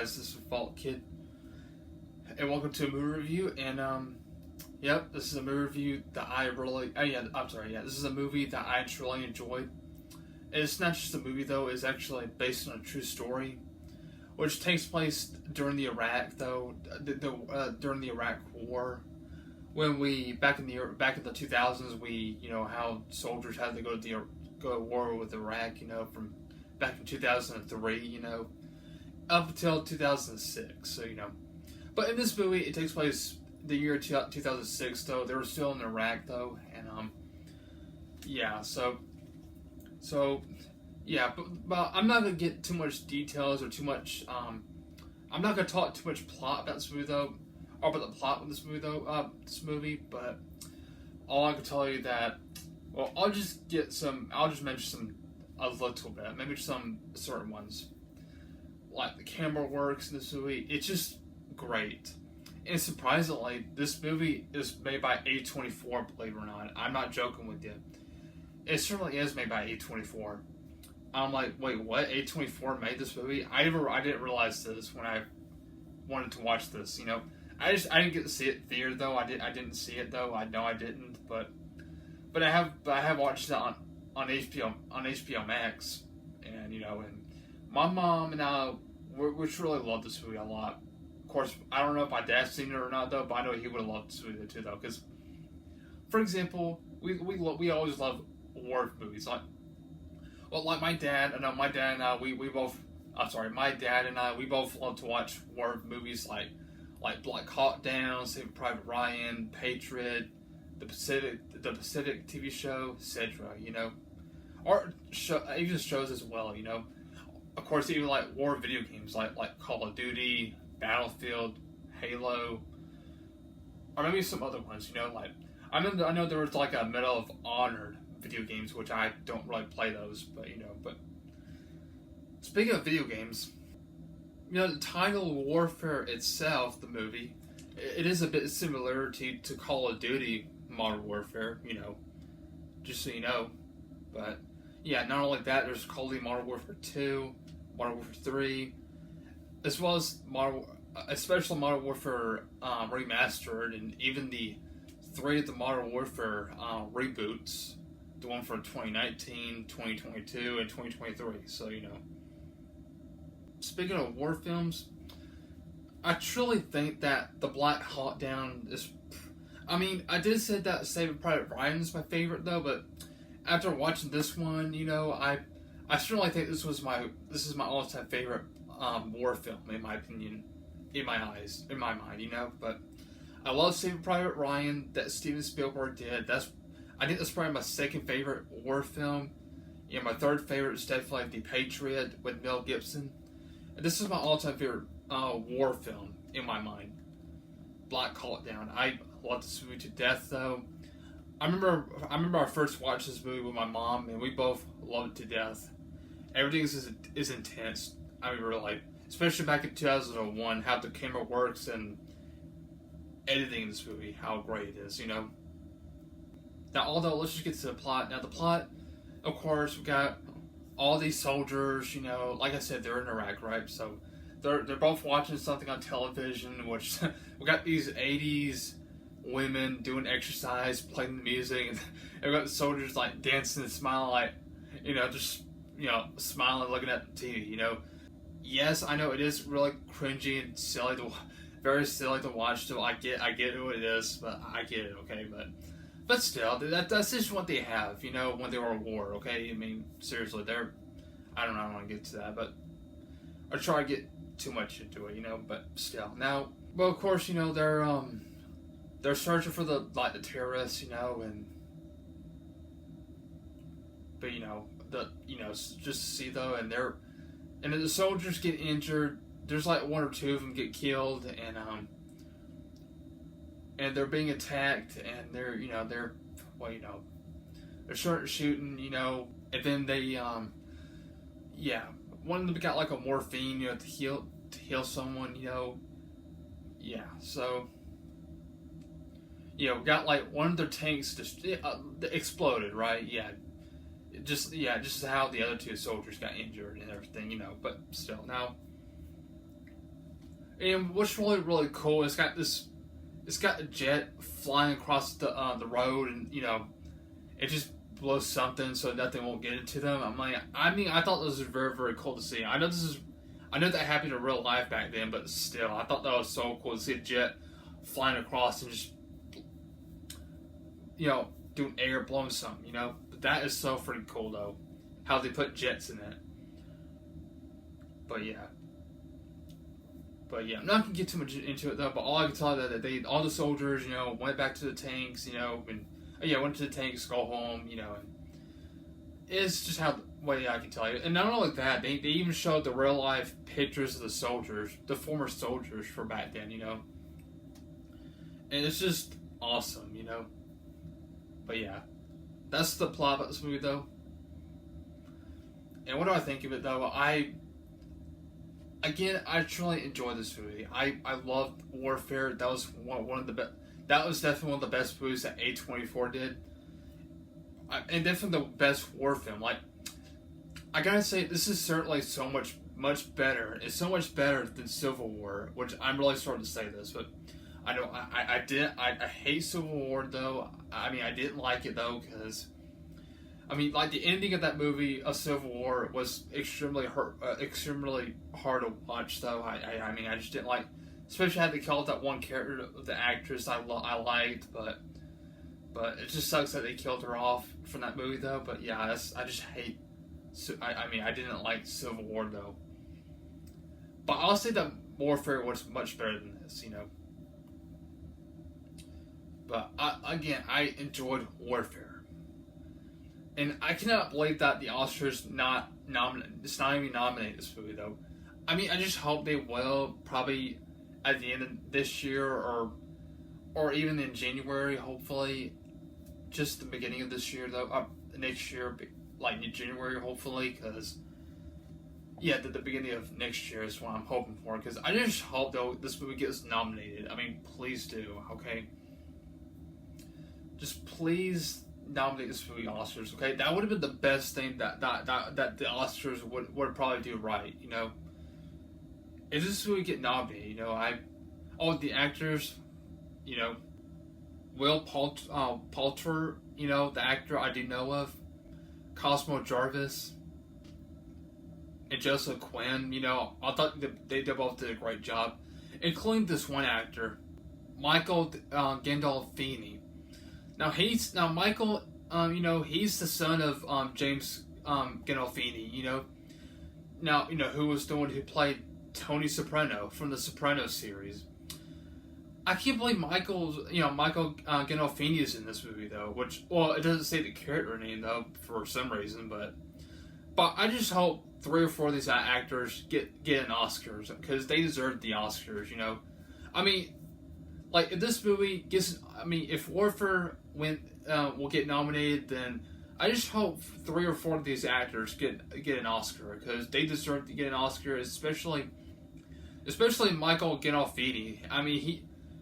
guys, this is Fault Kid, and welcome to a movie review. And yep, this is a movie review that I really, this is a movie that I truly enjoyed. And it's not just a movie though; it's actually based on a true story, which takes place during the Iraq during the Iraq War, when we back in the 2000s, how soldiers had to go to war with Iraq, from back in 2003, up until 2006. So but in this movie, it takes place the year 2006. Though they were still in Iraq though, and but I'm not gonna get too much details or too much. I'm not gonna talk too much plot about this movie though, or about the plot of this movie though. But all I can tell you that, well, I'll just mention a little bit, maybe some certain ones. Like the camera works in this movie, it's just great. And surprisingly, this movie is made by A24, believe it or not. I'm not joking with you. It certainly is made by A24. I'm like, wait, what? A24 made this movie? I didn't realize this when I wanted to watch this. I didn't get to see it in theater though. I didn't see it though. I know I didn't, but I have watched it on HBO Max, and and my mom and I we really love this movie a lot. Of course, I don't know if my dad's seen it or not though, but I know he would have loved this movie too though. Because, for example, we always love war movies. Like my dad and I we both love to watch war movies like Black Hawk Down, Saving Private Ryan, Patriot, the Pacific TV show, etc. Or even shows as well. Of course, even like war video games like Call of Duty, Battlefield, Halo, or maybe some other ones. I know there was like a Medal of Honor video games, which I don't really play those, but But speaking of video games, the title Warfare itself, the movie, it is a bit similar to Call of Duty Modern Warfare, just so you know. But yeah, not only that, there's Call of Duty Modern Warfare 2, Modern Warfare 3, as well as especially Modern Warfare Remastered, and even the 3 of the Modern Warfare reboots, the one for 2019, 2022, and 2023. So speaking of war films, I truly think that the Black Hawk Down is. I did say that Saving Private Ryan is my favorite though, but after watching this one, I certainly think this is my all-time favorite war film, in my opinion, in my mind, But I love Saving Private Ryan that Steven Spielberg did. I think that's probably my second favorite war film. My third favorite is definitely The Patriot with Mel Gibson. And this is my all-time favorite war film in my mind. Black Hawk Down. I love this movie to death, though. I remember I first watched this movie with my mom, and we both loved it to death. Everything is intense. Really, especially back in 2001, how the camera works and editing in this movie, how great it is. Now, although let's just get to the plot. Now, the plot, of course, we got all these soldiers. Like I said, they're in Iraq, right? So they're both watching something on television, which we got these 80s women doing exercise, playing the music, and we got the soldiers like dancing and smiling, smiling, looking at the TV. Yes, I know it is really cringy and silly very silly to watch. So I get who it is, but I get it, okay, but still, that's just what they have, when they were at war, okay? Seriously, I don't want to get to that, but I try to get too much into it, but still. Now, well, of course, they're searching for the terrorists, just see though, and then the soldiers get injured. There's like one or two of them get killed, and they're being attacked, and they're starting shooting, and then they one of them got like a morphine, to heal someone, so got like one of their tanks just exploded, right? Just how the other two soldiers got injured and everything, but still. Now, And what's really cool, it's got a jet flying across the road, and it just blows something so nothing won't get into them. I thought this was very cool to see. I know that happened in real life back then, but still, I thought that was so cool to see a jet flying across and just doing air blowing something. That is so freaking cool though, how they put jets in it. But yeah. I'm not gonna get too much into it though. But all I can tell you that all the soldiers, went back to the tanks, and went to the tanks, go home, and it's just how way I can tell you. And not only that, they even showed the real life pictures of the soldiers, the former soldiers from back then, and it's just awesome, But yeah, that's the plot of this movie though. And what do I think of it though? I truly enjoyed this movie. I loved Warfare. That was one of the best. That was definitely one of the best movies that A24 did, and definitely the best war film. Like, I gotta say, this is certainly so much better. It's so much better than Civil War, which I'm really sorry to say this, but I hate Civil War though. I didn't like it though because. Like the ending of that movie, of Civil War, was extremely hard to watch. Though I just didn't like, especially had to kill off that one character of the actress I liked, but it just sucks that they killed her off from that movie though. But yeah, I just hate. I didn't like Civil War though. But I'll say that Warfare was much better than this, But I enjoyed Warfare. And I cannot believe that the Oscars not even nominate this movie though. I just hope they will, probably at the end of this year or even in January, hopefully. Just the beginning of this year though, next year, like in January, hopefully, because the beginning of next year is what I'm hoping for. Because I just hope though this movie gets nominated. Please do, okay? Just please nominate this movie Oscars, okay? That would have been the best thing that the Oscars would probably do right, If this movie get nominated, the actors, Will Poulter, the actor I do know of, Cosmo Jarvis, and Joseph Quinn, I thought they both did a great job, including this one actor, Michael Gandolfini. Now Michael, he's the son of James Gandolfini, who was the one who played Tony Soprano from the Soprano series. I can't believe Michael Gandolfini is in this movie though, it doesn't say the character name though for some reason, but I just hope 3 or 4 of these actors get an Oscars because they deserve the Oscars, Like if this movie gets, if Warfare will get nominated, then I just hope 3 or 4 of these actors get an Oscar because they deserve to get an Oscar, especially Michael Gandolfini.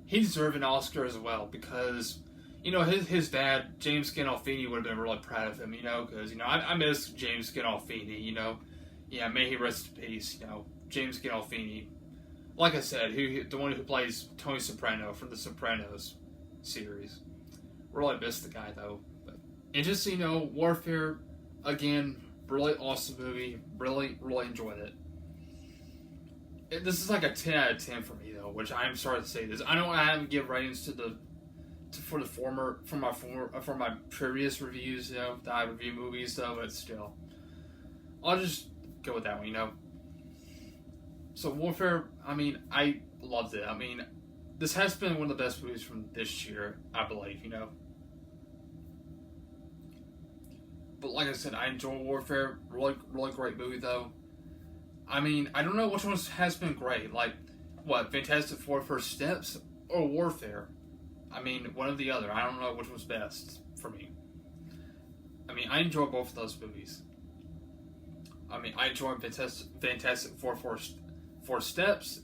He deserved an Oscar as well because his dad James Gandolfini would have been really proud of him, because I miss James Gandolfini, may he rest in peace, James Gandolfini. Like I said, the one who plays Tony Soprano from the Sopranos series. Really missed the guy though. And just Warfare, again, really awesome movie. Really enjoyed it. This is like a 10 out of 10 for me though, which I'm sorry to say this. I know I haven't given ratings for my previous reviews, that I review movies though, but still, I'll just go with that one, So Warfare, I loved it. This has been one of the best movies from this year, I believe, But like I said, I enjoy Warfare. Really great movie, though. I don't know which one has been great. Like, what, Fantastic Four First Steps or Warfare? One or the other. I don't know which one's best for me. I enjoy both of those movies. I enjoy Fantastic Four First Steps.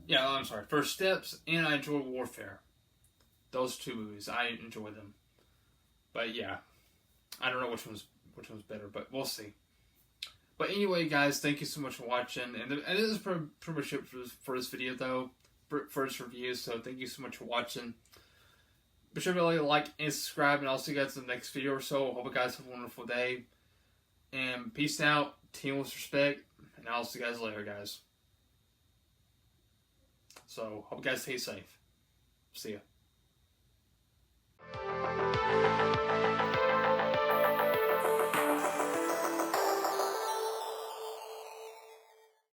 Yeah, I'm sorry, First Steps, and I enjoy Warfare. Those 2 movies, I enjoy them. But yeah, I don't know which one's better, but we'll see. But anyway, guys, thank you so much for watching. And this is pretty much it for this video, though. For this review. So thank you so much for watching. Be sure to really like and subscribe. And I'll see you guys in the next video or so. Hope you guys have a wonderful day. And peace out. Team with respect. And I'll see you guys later, guys. So, hope you guys stay safe. See ya.